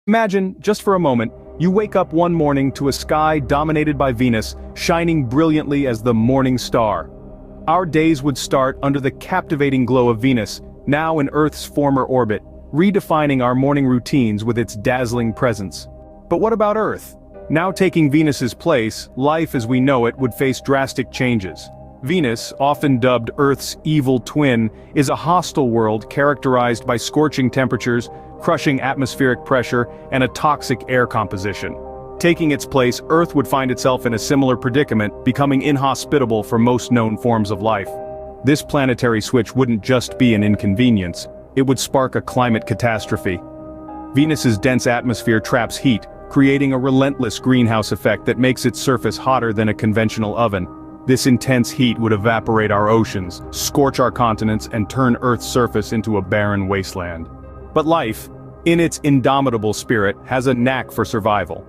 Imagine, just for a moment, you wake up one morning to a sky dominated by Venus, shining brilliantly as the morning star. Our days would start under the captivating glow of Venus, now in Earth's former orbit, redefining our morning routines with its dazzling presence. But what about Earth? Now taking Venus's place, life as we know it would face drastic changes. Venus, often dubbed Earth's evil twin, is a hostile world characterized by scorching temperatures, crushing atmospheric pressure, and a toxic air composition. Taking its place, Earth would find itself in a similar predicament, becoming inhospitable for most known forms of life. This planetary switch wouldn't just be an inconvenience, it would spark a climate catastrophe. Venus's dense atmosphere traps heat, creating a relentless greenhouse effect that makes its surface hotter than a conventional oven. This intense heat would evaporate our oceans, scorch our continents, and turn Earth's surface into a barren wasteland. But life, in its indomitable spirit, has a knack for survival.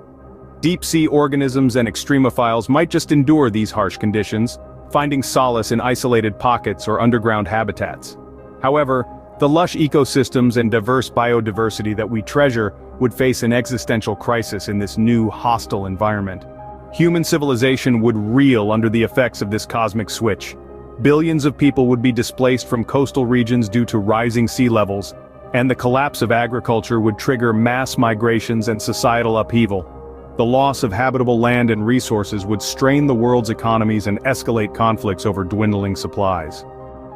Deep-sea organisms and extremophiles might just endure these harsh conditions, finding solace in isolated pockets or underground habitats. However, the lush ecosystems and diverse biodiversity that we treasure would face an existential crisis in this new, hostile environment. Human civilization would reel under the effects of this cosmic switch. Billions of people would be displaced from coastal regions due to rising sea levels, and the collapse of agriculture would trigger mass migrations and societal upheaval. The loss of habitable land and resources would strain the world's economies and escalate conflicts over dwindling supplies.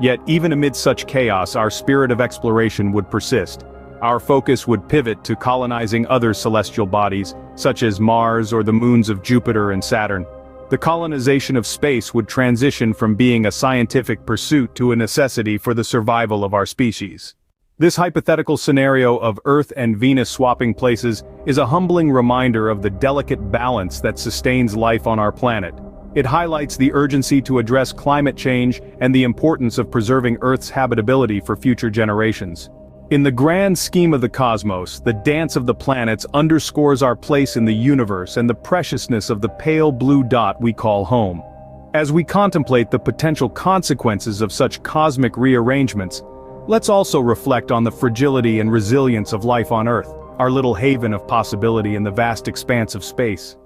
Yet, even amid such chaos, our spirit of exploration would persist. Our focus would pivot to colonizing other celestial bodies, such as Mars or the moons of Jupiter and Saturn. The colonization of space would transition from being a scientific pursuit to a necessity for the survival of our species. This hypothetical scenario of Earth and Venus swapping places is a humbling reminder of the delicate balance that sustains life on our planet. It highlights the urgency to address climate change and the importance of preserving Earth's habitability for future generations. In the grand scheme of the cosmos, the dance of the planets underscores our place in the universe and the preciousness of the pale blue dot we call home. As we contemplate the potential consequences of such cosmic rearrangements, let's also reflect on the fragility and resilience of life on Earth, our little haven of possibility in the vast expanse of space.